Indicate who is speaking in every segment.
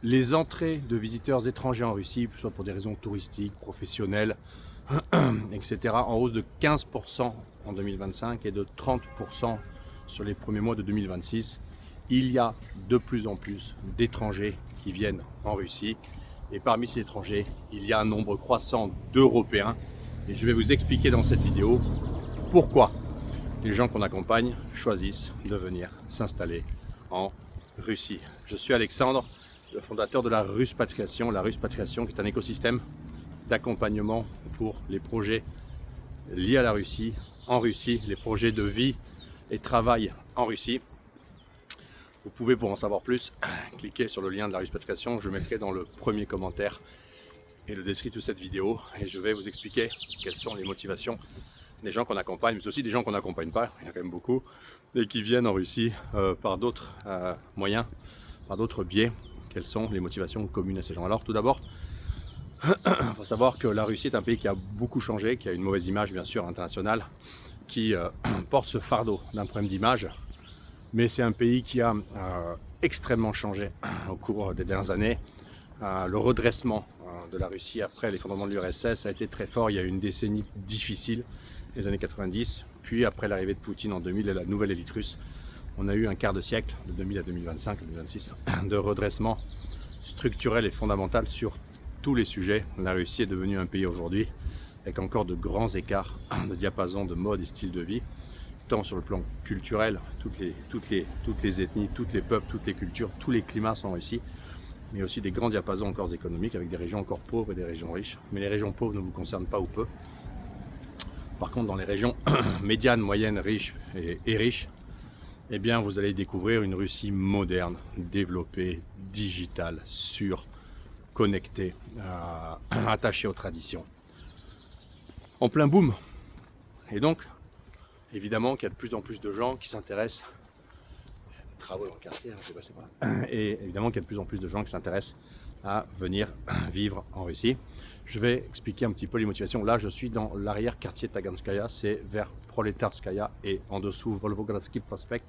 Speaker 1: Les entrées de visiteurs étrangers en Russie, soit pour des raisons touristiques, professionnelles, etc., en hausse de 15% en 2025 et de 30% sur les premiers mois de 2026. Il y a de plus en plus d'étrangers qui viennent en Russie. Et parmi ces étrangers, il y a un nombre croissant d'Européens. Et je vais vous expliquer dans cette vidéo pourquoi les gens qu'on accompagne choisissent de venir s'installer en Russie. Je suis Alexandre, le fondateur de la Ruspatriation. La Ruspatriation qui est un écosystème d'accompagnement pour les projets liés à la Russie, en Russie, les projets de vie et travail en Russie. Vous pouvez, pour en savoir plus, cliquer sur le lien de la Ruspatriation. Je mettrai dans le premier commentaire et le descriptif de cette vidéo. Et je vais vous expliquer quelles sont les motivations des gens qu'on accompagne, mais aussi des gens qu'on n'accompagne pas, il y en a quand même beaucoup, et qui viennent en Russie par d'autres moyens, par d'autres biais. Quelles sont les motivations communes à ces gens? Alors tout d'abord, il faut savoir que la Russie est un pays qui a beaucoup changé, qui a une mauvaise image bien sûr internationale, qui porte ce fardeau d'un problème d'image, mais c'est un pays qui a extrêmement changé au cours des dernières années. Le redressement de la Russie après l'effondrement de l'URSS a été très fort. Il y a eu une décennie difficile, les années 90, puis après l'arrivée de Poutine en 2000 et la nouvelle élite russe, on a eu un quart de siècle, de 2000 à 2025, 2026, de redressement structurel et fondamental sur tous les sujets. La Russie est devenue un pays aujourd'hui avec encore de grands écarts de diapason de mode et style de vie, tant sur le plan culturel, toutes les ethnies, tous les peuples, toutes les cultures, tous les climats sont en Russie, mais aussi des grands diapasons encore économiques avec des régions encore pauvres et des régions riches. Mais les régions pauvres ne vous concernent pas ou peu. Par contre, dans les régions médianes, moyennes, riches et riches, eh bien, vous allez découvrir une Russie moderne, développée, digitale, sûre, connectée, attachée aux traditions. En plein boom. Et donc, évidemment qu'il y a de plus en plus de gens qui s'intéressent, travaux dans le quartier, je sais pas, c'est pas. Et évidemment qu'il y a de plus en plus de gens qui s'intéressent à venir vivre en Russie. Je vais expliquer un petit peu les motivations. Là, je suis dans l'arrière-quartier Taganskaya, c'est vers Proletarskaya et en dessous Volgogradsky Prospect.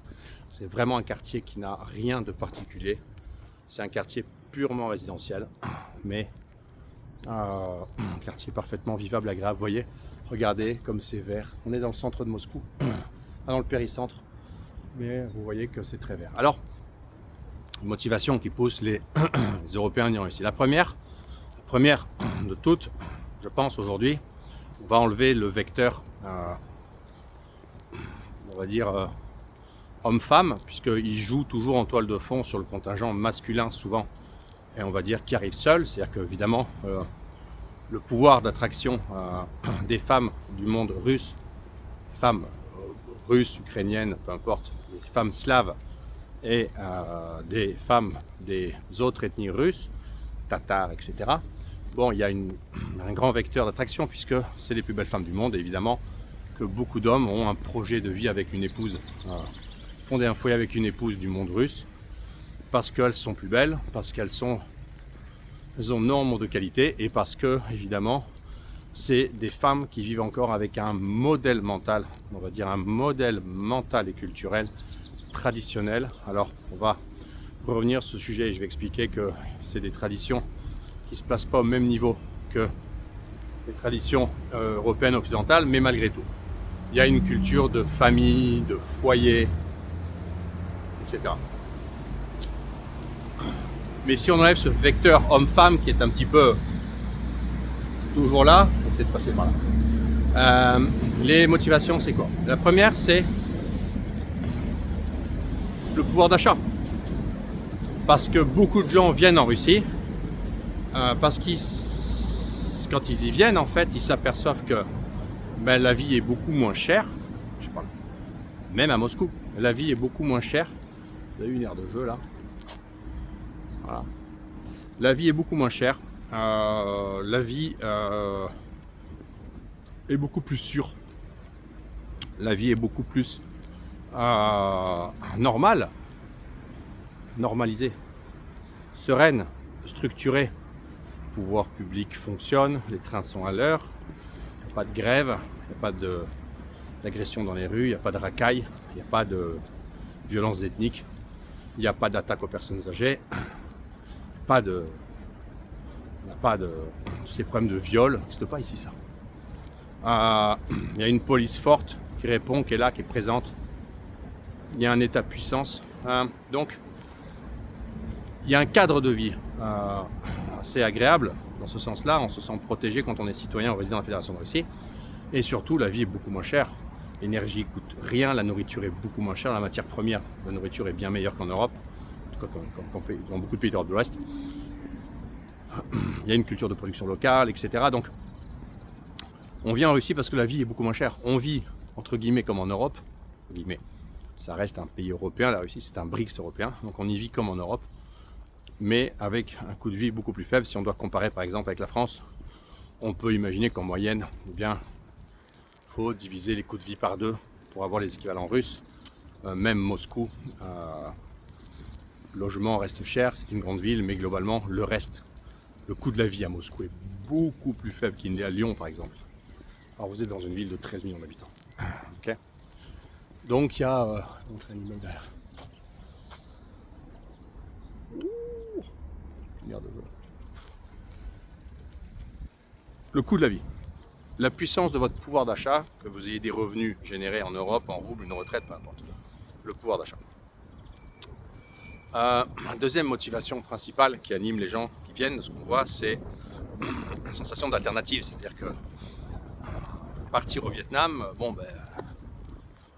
Speaker 1: C'est vraiment un quartier qui n'a rien de particulier. C'est un quartier purement résidentiel, mais un quartier parfaitement vivable, agréable. Vous voyez, regardez comme c'est vert. On est dans le centre de Moscou, dans le péricentre, mais vous voyez que c'est très vert. Alors, motivation qui pousse les Européens à venir ici. La première de toutes, je pense aujourd'hui, on va enlever le vecteur, on va dire, homme-femme, puisqu'il joue toujours en toile de fond sur le contingent masculin souvent, et on va dire qui arrive seul, c'est-à-dire qu'évidemment, le pouvoir d'attraction des femmes du monde russe, femmes russes, ukrainiennes, peu importe, des femmes slaves, et des femmes des autres ethnies russes, tatars, etc. Bon, il y a un grand vecteur d'attraction puisque c'est les plus belles femmes du monde et évidemment que beaucoup d'hommes ont un projet de vie avec une épouse, fonder un foyer avec une épouse du monde russe parce qu'elles sont plus belles, parce qu'elles ont énormément de qualité et parce que, évidemment, c'est des femmes qui vivent encore avec un modèle mental, on va dire un modèle mental et culturel traditionnel. Alors on va revenir sur ce sujet et je vais expliquer que c'est des traditions qui ne se placent pas au même niveau que les traditions européennes occidentales, mais malgré tout, il y a une culture de famille, de foyer, etc. Mais si on enlève ce vecteur homme-femme qui est un petit peu toujours là, on va peut-être passer par là. Les motivations, c'est quoi? La première, c'est le pouvoir d'achat. Parce que beaucoup de gens viennent en Russie, parce qu'ils, quand ils y viennent, en fait, ils s'aperçoivent que la vie est beaucoup moins chère. Je parle même à Moscou, la vie est beaucoup moins chère. Vous avez une aire de jeu là. Voilà. La vie est beaucoup moins chère. La vie est beaucoup plus sûre. La vie est beaucoup plus normale, normalisée, sereine, structurée. Le pouvoir public fonctionne, les trains sont à l'heure, il n'y a pas de grève, il n'y a pas d'agression dans les rues, il n'y a pas de racailles, il n'y a pas de violences ethniques, il n'y a pas d'attaque aux personnes âgées, pas de, on n'a pas de ces problèmes de viol, ça n'existe pas ici ça. Il y a une police forte qui répond, qui est là, qui est présente. Il y a un état-puissance. Donc, il y a un cadre de vie assez agréable dans ce sens-là. On se sent protégé quand on est citoyen ou résident de la Fédération de Russie. Et surtout, la vie est beaucoup moins chère. L'énergie coûte rien, la nourriture est beaucoup moins chère. La matière première, la nourriture est bien meilleure qu'en Europe, en tout cas dans beaucoup de pays d'Europe de l'Ouest. Il y a une culture de production locale, etc. Donc, on vient en Russie parce que la vie est beaucoup moins chère. On vit, entre guillemets, comme en Europe. Entre guillemets, ça reste un pays européen, la Russie c'est un BRICS européen, donc on y vit comme en Europe, mais avec un coût de vie beaucoup plus faible. Si on doit comparer par exemple avec la France, on peut imaginer qu'en moyenne, eh bien, il faut diviser les coûts de vie par 2 pour avoir les équivalents russes. Même Moscou, le logement reste cher, c'est une grande ville, mais globalement, le reste, le coût de la vie à Moscou est beaucoup plus faible qu'il n'est à Lyon par exemple. Alors vous êtes dans une ville de 13 millions d'habitants. Okay. Donc il y a un immeuble derrière. Le coût de la vie. La puissance de votre pouvoir d'achat, que vous ayez des revenus générés en Europe, en roubles, une retraite, peu importe. Le pouvoir d'achat. Deuxième motivation principale qui anime les gens qui viennent, ce qu'on voit, c'est la sensation d'alternative. C'est-à-dire que partir au Vietnam, bon ben,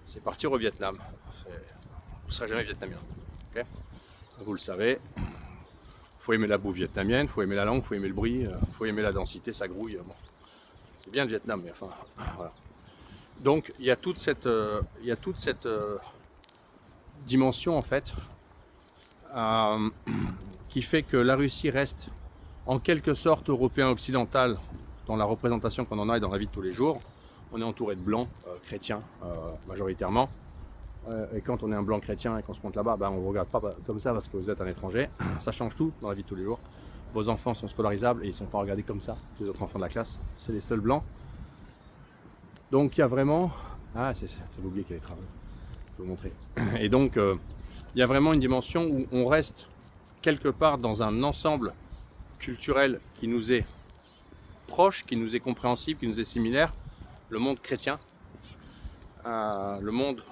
Speaker 1: c'est partir au Vietnam. Vous ne serez jamais vietnamien. Okay, vous le savez. Il faut aimer la bouffe vietnamienne, il faut aimer la langue, il faut aimer le bruit, il faut aimer la densité, ça grouille. Bon. C'est bien le Vietnam, mais enfin, voilà. Donc il y a toute cette, dimension en fait qui fait que la Russie reste en quelque sorte européen occidental dans la représentation qu'on en a et dans la vie de tous les jours. On est entouré de blancs chrétiens majoritairement. Et quand on est un blanc chrétien et qu'on se monte là-bas, ben on ne vous regarde pas comme ça parce que vous êtes un étranger. Ça change tout dans la vie de tous les jours. Vos enfants sont scolarisables et ils ne sont pas regardés comme ça, les autres enfants de la classe. C'est les seuls blancs. Donc il y a vraiment... Ah, j'avais oublié qu'il y avait des travaux. Je vais vous montrer. Et donc, il y a vraiment une dimension où on reste quelque part dans un ensemble culturel qui nous est proche, qui nous est compréhensible, qui nous est similaire. Le monde chrétien, le monde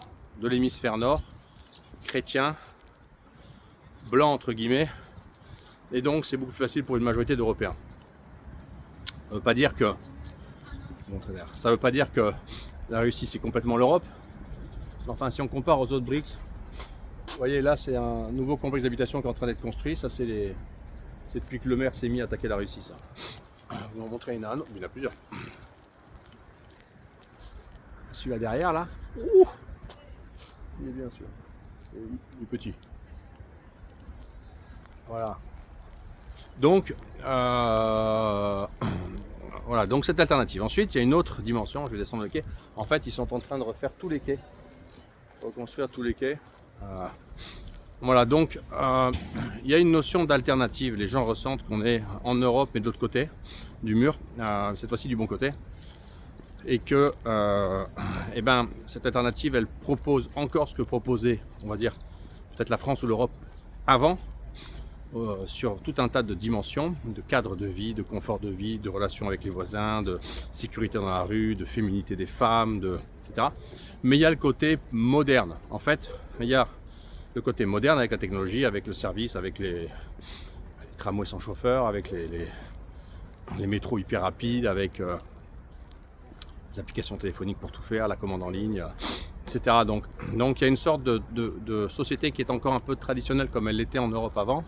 Speaker 1: de l'hémisphère nord, chrétien, blanc entre guillemets, et donc c'est beaucoup plus facile pour une majorité d'Européens. Ça veut pas dire que la Russie c'est complètement l'Europe. Enfin, si on compare aux autres BRICS, vous voyez là c'est un nouveau complexe d'habitation qui est en train d'être construit. Ça c'est depuis que le maire s'est mis à attaquer la Russie. Ça. Je vais vous en montrer une, il y en a plusieurs. Celui-là derrière là. Ouh, il est bien sûr. Il est petit. Voilà. Donc, voilà, donc cette alternative. Ensuite, il y a une autre dimension. Je vais descendre le quai. En fait, ils sont en train de refaire tous les quais. Reconstruire tous les quais. Voilà, donc il y a une notion d'alternative. Les gens ressentent qu'on est en Europe, mais de l'autre côté du mur, cette fois-ci du bon côté. Et que eh ben, cette alternative, elle propose encore ce que proposait, on va dire, peut-être la France ou l'Europe avant, sur tout un tas de dimensions, de cadres de vie, de confort de vie, de relations avec les voisins, de sécurité dans la rue, de féminité des femmes, etc. Mais il y a le côté moderne. En fait, il y a le côté moderne avec la technologie, avec le service, avec les tramways sans chauffeur, avec les métros hyper rapides, avec les applications téléphoniques pour tout faire, la commande en ligne, etc. Donc il y a une sorte de société qui est encore un peu traditionnelle comme elle l'était en Europe avant,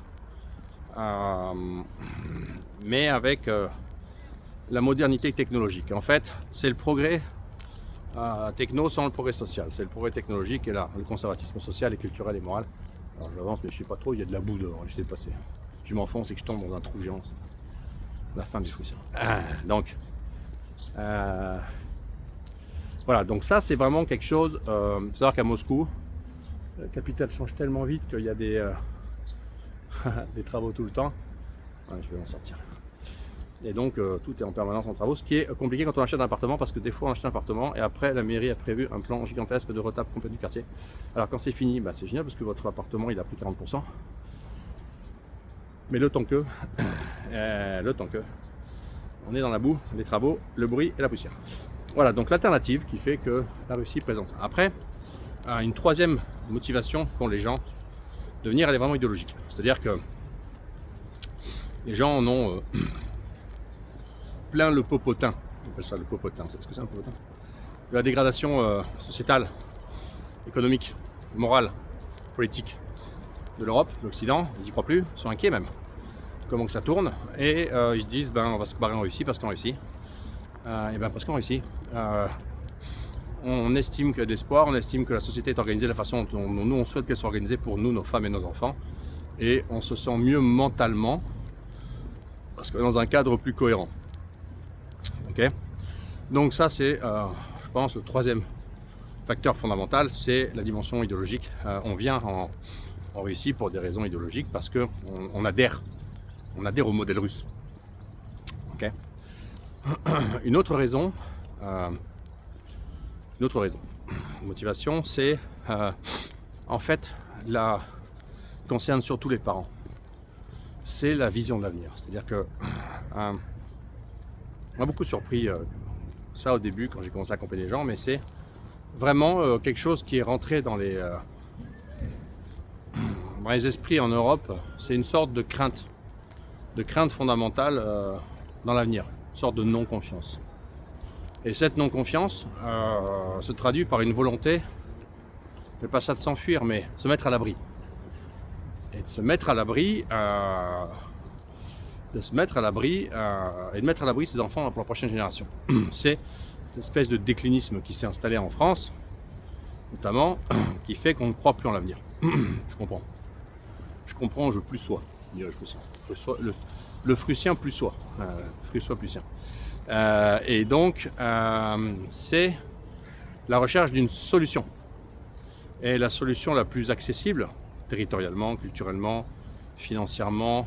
Speaker 1: mais avec la modernité technologique. En fait, c'est le progrès techno sans le progrès social. C'est le progrès technologique et là, le conservatisme social et culturel et moral. Alors j'avance mais je sais pas trop, il y a de la boue dehors, j'essaie de passer. Je m'enfonce et que je tombe dans un trou géant. La fin des fruits. Donc voilà, donc ça c'est vraiment quelque chose. Il faut savoir qu'à Moscou, la capitale change tellement vite qu'il y a des travaux tout le temps. Ouais, je vais en sortir. Et donc tout est en permanence en travaux, ce qui est compliqué quand on achète un appartement parce que des fois on achète un appartement et après la mairie a prévu un plan gigantesque de retape complet du quartier. Alors quand c'est fini, bah, c'est génial parce que votre appartement il a pris 40%. Mais le temps que, on est dans la boue, les travaux, le bruit et la poussière. Voilà, donc l'alternative qui fait que la Russie présente ça. Après, une troisième motivation qu'ont les gens de venir, elle est vraiment idéologique. C'est-à-dire que les gens en ont plein le popotin. On appelle ça le popotin. Vous savez ce que c'est un popotin? De la dégradation sociétale, économique, morale, politique de l'Europe, de l'Occident. Ils n'y croient plus, ils sont inquiets même. Comment que ça tourne. Et ils se disent, on va se barrer en Russie parce qu'en Russie. Parce qu'en Russie, on estime qu'il y a d'espoir, on estime que la société est organisée de la façon dont nous on souhaite qu'elle soit organisée pour nous, nos femmes et nos enfants. Et on se sent mieux mentalement parce que dans un cadre plus cohérent. Ok. Donc ça c'est, je pense, le troisième facteur fondamental, c'est la dimension idéologique. On vient en Russie pour des raisons idéologiques parce que on adhère au modèle russe. Ok. Une autre raison, motivation, c'est en fait concerne surtout les parents. C'est la vision de l'avenir. C'est-à-dire que on m'a beaucoup surpris ça au début quand j'ai commencé à accompagner les gens, mais c'est vraiment quelque chose qui est rentré dans les esprits en Europe. C'est une sorte de crainte fondamentale dans l'avenir, une sorte de non-confiance. Et cette non-confiance se traduit par une volonté, je ne pas ça de s'enfuir, mais de se mettre à l'abri. Et de se mettre à l'abri, et de mettre à l'abri ses enfants pour la prochaine génération. C'est cette espèce de déclinisme qui s'est installé en France, notamment, qui fait qu'on ne croit plus en l'avenir. Je comprends, je plus sois, dirait le Frussien. Le Frussien plus soi, Frussois plus sien. Et donc, c'est la recherche d'une solution. Et la solution la plus accessible, territorialement, culturellement, financièrement,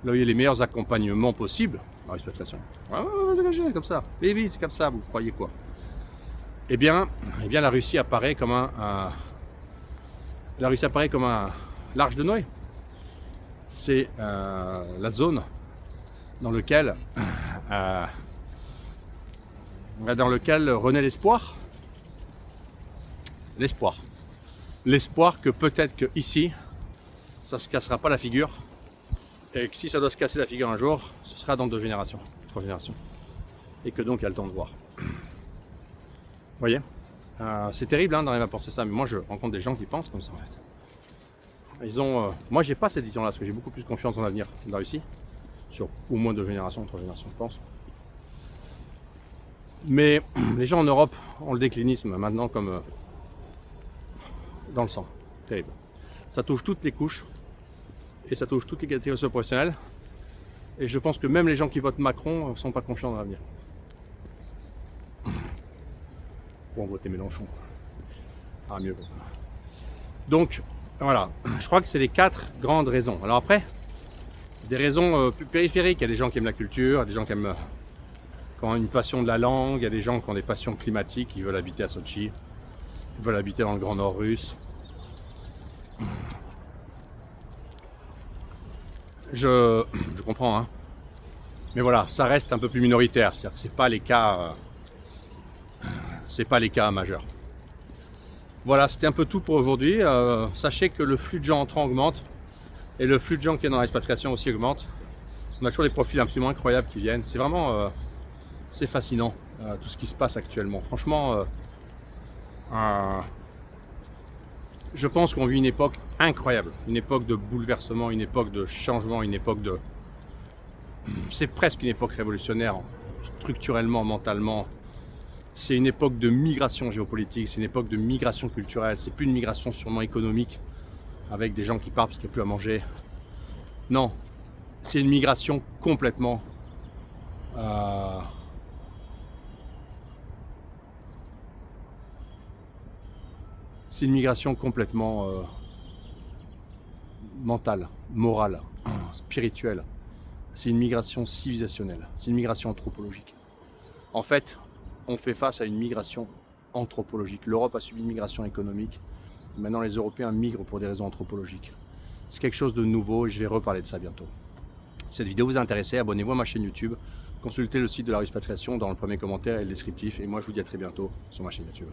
Speaker 1: là où il y a les meilleurs accompagnements possibles, la respiration. C'est comme ça. Oui, c'est comme ça, vous croyez quoi? Eh bien, la Russie apparaît comme un l'arche de Noé. C'est la zone dans laquelle renaît l'espoir. L'espoir que peut-être que ici, ça ne se cassera pas la figure. Et que si ça doit se casser la figure un jour, ce sera dans 2 générations, 3 générations. Et que donc il y a le temps de voir. Vous voyez, c'est terrible d'arriver à penser ça, mais moi je rencontre des gens qui pensent comme ça en fait. Moi j'ai pas cette vision-là, parce que j'ai beaucoup plus confiance dans l'avenir de la Russie, sur au moins 2 générations, 3 générations je pense. Mais les gens en Europe ont le déclinisme maintenant comme dans le sang, terrible. Ça touche toutes les couches, et ça touche toutes les catégories socioprofessionnelles. Et je pense que même les gens qui votent Macron ne sont pas confiants dans l'avenir. Pour voter Mélenchon. Ah, mieux comme ça. Donc, voilà. Je crois que c'est les 4 grandes raisons. Alors après, des raisons plus périphériques. Il y a des gens qui aiment la culture, il y a des gens qui ont une passion de la langue, il y a des gens qui ont des passions climatiques, qui veulent habiter à Sochi, qui veulent habiter dans le Grand Nord russe. Je comprends, hein. Mais voilà, ça reste un peu plus minoritaire. C'est-à-dire que c'est pas les cas majeurs. Voilà, c'était un peu tout pour aujourd'hui. Sachez que le flux de gens entrants augmente et le flux de gens qui est dans l'expatriation aussi augmente. On a toujours des profils absolument incroyables qui viennent. C'est vraiment c'est fascinant tout ce qui se passe actuellement. Franchement, je pense qu'on vit une époque incroyable, une époque de bouleversement, une époque de changement, une époque de... C'est presque une époque révolutionnaire, structurellement, mentalement. C'est une époque de migration géopolitique, c'est une époque de migration culturelle. C'est plus une migration sûrement économique, avec des gens qui partent parce qu'il n'y a plus à manger. Non, c'est une migration complètement... C'est une migration complètement mentale, morale, spirituelle. C'est une migration civilisationnelle, c'est une migration anthropologique. En fait, on fait face à une migration anthropologique. L'Europe a subi une migration économique. Maintenant, les Européens migrent pour des raisons anthropologiques. C'est quelque chose de nouveau et je vais reparler de ça bientôt. Si cette vidéo vous a intéressé, abonnez-vous à ma chaîne YouTube, consultez le site de la Ruspatriation dans le premier commentaire et le descriptif. Et moi, je vous dis à très bientôt sur ma chaîne YouTube.